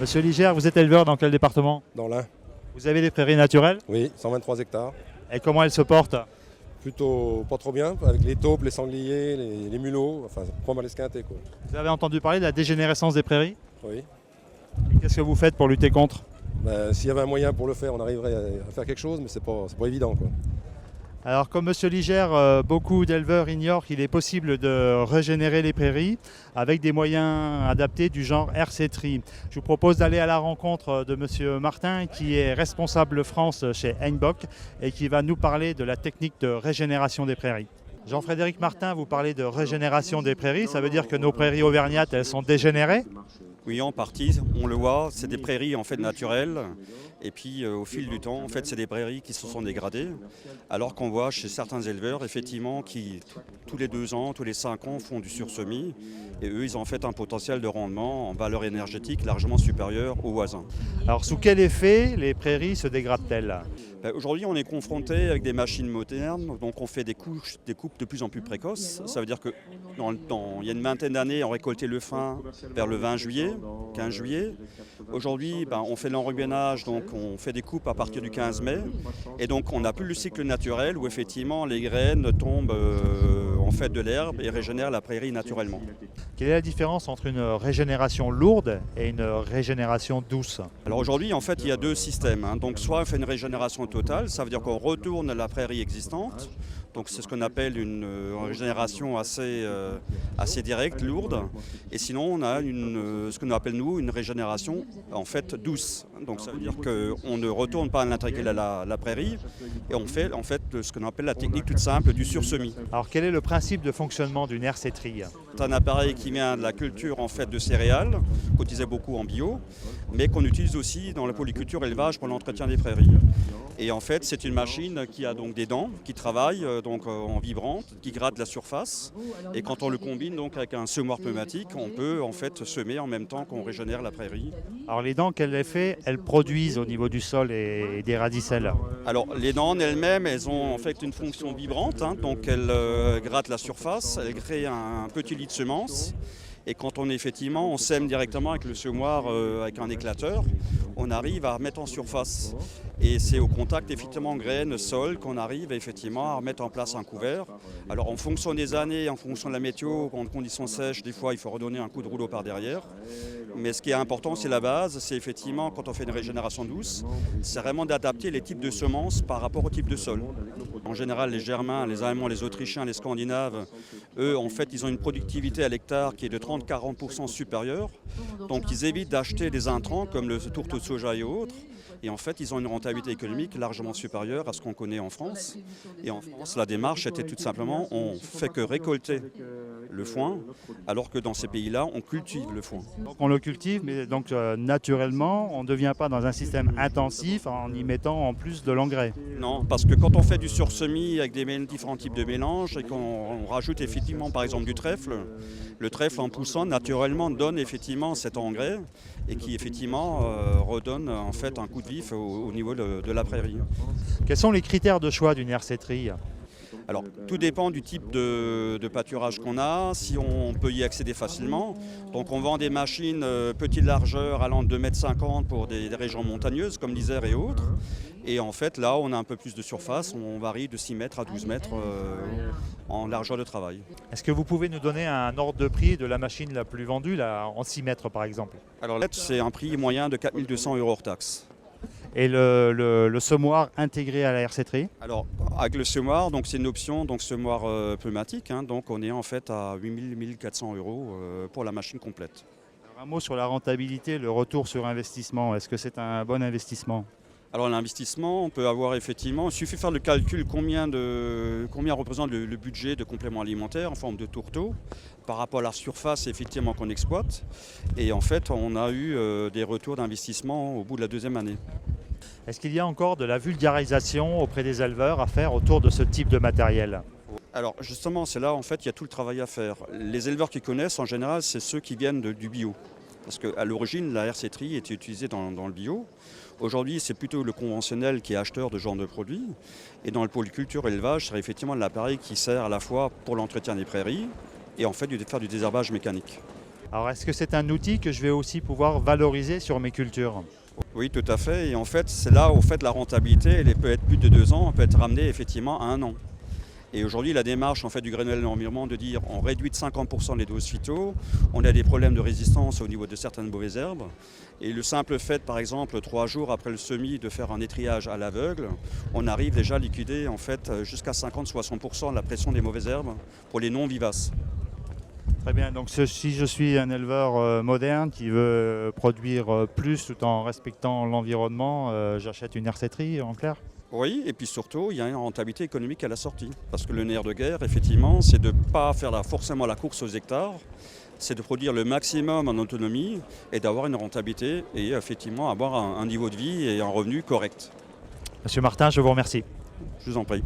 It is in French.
Monsieur Ligère, vous êtes éleveur dans quel département? Dans l'Ain, Vous avez des prairies naturelles oui, 123 hectares. et comment elles se portent? Plutôt pas trop bien, avec les taupes, les sangliers, les mulots, enfin pas mal esquinté quoi. Vous avez entendu parler de la dégénérescence des prairies? Oui. Qu'est-ce que vous faites pour lutter contre? S'il y avait un moyen pour le faire, on arriverait à faire quelque chose, mais c'est pas évident quoi. Alors comme Monsieur Ligère, beaucoup d'éleveurs ignorent qu'il est possible de régénérer les prairies avec des moyens adaptés du genre RC-Tri. Je vous propose d'aller à la rencontre de Monsieur Martin qui est responsable France chez Heimbach et qui va nous parler de la technique de régénération des prairies. Jean-Frédéric Martin, vous parlez de régénération des prairies, ça veut dire que nos prairies auvergnates, elles sont dégénérées? Oui, en partie, on le voit, c'est des prairies en fait naturelles. Et puis au fil du temps, en fait, c'est des prairies qui se sont dégradées. Alors qu'on voit chez certains éleveurs, effectivement, qui tous les 2 ans, tous les 5 ans font du sursemis. Et eux, ils ont en fait un potentiel de rendement en valeur énergétique largement supérieur aux voisins. Alors sous quel effet les prairies se dégradent-elles? Aujourd'hui, on est confronté avec des machines modernes, donc on fait des coupes de plus en plus précoces. Ça veut dire que il y a une vingtaine d'années, on récoltait le fin vers le 20 juillet, 15 juillet. Aujourd'hui, on fait l'enrubénage, donc on fait des coupes à partir du 15 mai. Et donc on n'a plus le cycle naturel où effectivement les graines tombent en fait de l'herbe et régénèrent la prairie naturellement. Quelle est la différence entre une régénération lourde et une régénération douce? Alors aujourd'hui, en fait, il y a 2 systèmes. Donc soit on fait une régénération totale, ça veut dire qu'on retourne la prairie existante. Donc c'est ce qu'on appelle une régénération assez directe, lourde. Et sinon, on a ce qu'on appelle nous une régénération en fait douce. Donc ça veut dire qu'on ne retourne pas à l'intégralité la prairie et on fait en fait ce qu'on appelle la technique toute simple du sursemis. Alors quel est le principe de fonctionnement d'une RC-Tri? C'est un appareil qui vient de la culture en fait de céréales, qu'on utilisait beaucoup en bio, mais qu'on utilise aussi dans la polyculture élevage pour l'entretien des prairies. Et en fait, c'est une machine qui a donc des dents, qui travaille donc en vibrante, qui gratte la surface. Et quand on le combine donc avec un semoir pneumatique, on peut en fait semer en même temps qu'on régénère la prairie. Alors les dents, quel effet elles produisent au niveau du sol et des radicelles? Alors les dents en elles-mêmes, elles ont en fait une fonction vibrante, donc elles grattent la surface, elles créent un petit lit de semences. Et quand on sème directement avec le semoir, avec un éclateur, on arrive à remettre en surface. Et c'est au contact effectivement graines, sol qu'on arrive effectivement à remettre en place un couvert. Alors en fonction des années, en fonction de la météo, en conditions sèches, des fois il faut redonner un coup de rouleau par derrière. Mais ce qui est important, c'est la base, c'est effectivement quand on fait une régénération douce, c'est vraiment d'adapter les types de semences par rapport au type de sol. En général, les Germains, les Allemands, les Autrichiens, les Scandinaves, eux, en fait, ils ont une productivité à l'hectare qui est de 30-40% supérieure. Donc ils évitent d'acheter des intrants comme le tourteau de soja et autres. Et en fait, ils ont une rentabilité économique largement supérieure à ce qu'on connaît en France. Et en France, la démarche était tout simplement, on fait que récolter le foin, alors que dans ces pays-là, on cultive le foin. Donc on le cultive, mais donc naturellement, on ne devient pas dans un système intensif en y mettant en plus de l'engrais. Non, parce que quand on fait du sursemis avec différents types de mélanges et qu'on rajoute effectivement par exemple du trèfle, le trèfle en poussant naturellement donne effectivement cet engrais et qui effectivement redonne en fait un coup de vif au niveau de la prairie. Quels sont les critères de choix d'une RC-Tri? Alors, tout dépend du type de pâturage qu'on a, si on peut y accéder facilement. Donc, on vend des machines petite largeur allant de 2,50 m pour des régions montagneuses comme l'Isère et autres. Et en fait, là, on a un peu plus de surface, on varie de 6 mètres à 12 mètres en largeur de travail. Est-ce que vous pouvez nous donner un ordre de prix de la machine la plus vendue, là, en 6 mètres par exemple? Alors là, c'est un prix moyen de 4 200 € hors taxe. Et le semoir intégré à la RC-Tri? Alors, avec le semoir, donc c'est une option, donc semoir pneumatique, donc on est en fait à 8 000 – 400 € pour la machine complète. Alors, un mot sur la rentabilité, le retour sur investissement. Est-ce que c'est un bon investissement? Alors l'investissement, on peut avoir effectivement, il suffit de faire le calcul combien représente le budget de complément alimentaire en forme de tourteau par rapport à la surface effectivement qu'on exploite. Et en fait, on a eu des retours d'investissement au bout de la 2e année. Est-ce qu'il y a encore de la vulgarisation auprès des éleveurs à faire autour de ce type de matériel? Alors justement, c'est là en fait il y a tout le travail à faire. Les éleveurs qui connaissent en général, c'est ceux qui viennent du bio. Parce qu'à l'origine, la RC-Tri était utilisée dans le bio. Aujourd'hui, c'est plutôt le conventionnel qui est acheteur de ce genre de produits. Et dans le polyculture élevage, c'est effectivement l'appareil qui sert à la fois pour l'entretien des prairies et en fait de faire du désherbage mécanique. Alors est-ce que c'est un outil que je vais aussi pouvoir valoriser sur mes cultures? Oui, tout à fait. Et en fait, c'est là où la rentabilité, elle peut être plus de 2 ans, elle peut être ramenée effectivement à 1 an. Et aujourd'hui, la démarche du Grenelle de l'environnement de dire on réduit de 50% les doses phyto, on a des problèmes de résistance au niveau de certaines mauvaises herbes. Et le simple fait, par exemple, 3 jours après le semis, de faire un étriage à l'aveugle, on arrive déjà à liquider jusqu'à 50-60% la pression des mauvaises herbes pour les non vivaces. Très bien, donc si je suis un éleveur moderne qui veut produire plus tout en respectant l'environnement, j'achète une hercétrie en clair? Oui, et puis surtout, il y a une rentabilité économique à la sortie. Parce que le nerf de guerre, effectivement, c'est de ne pas faire forcément la course aux hectares, c'est de produire le maximum en autonomie et d'avoir une rentabilité et effectivement avoir un niveau de vie et un revenu correct. Monsieur Martin, je vous remercie. Je vous en prie.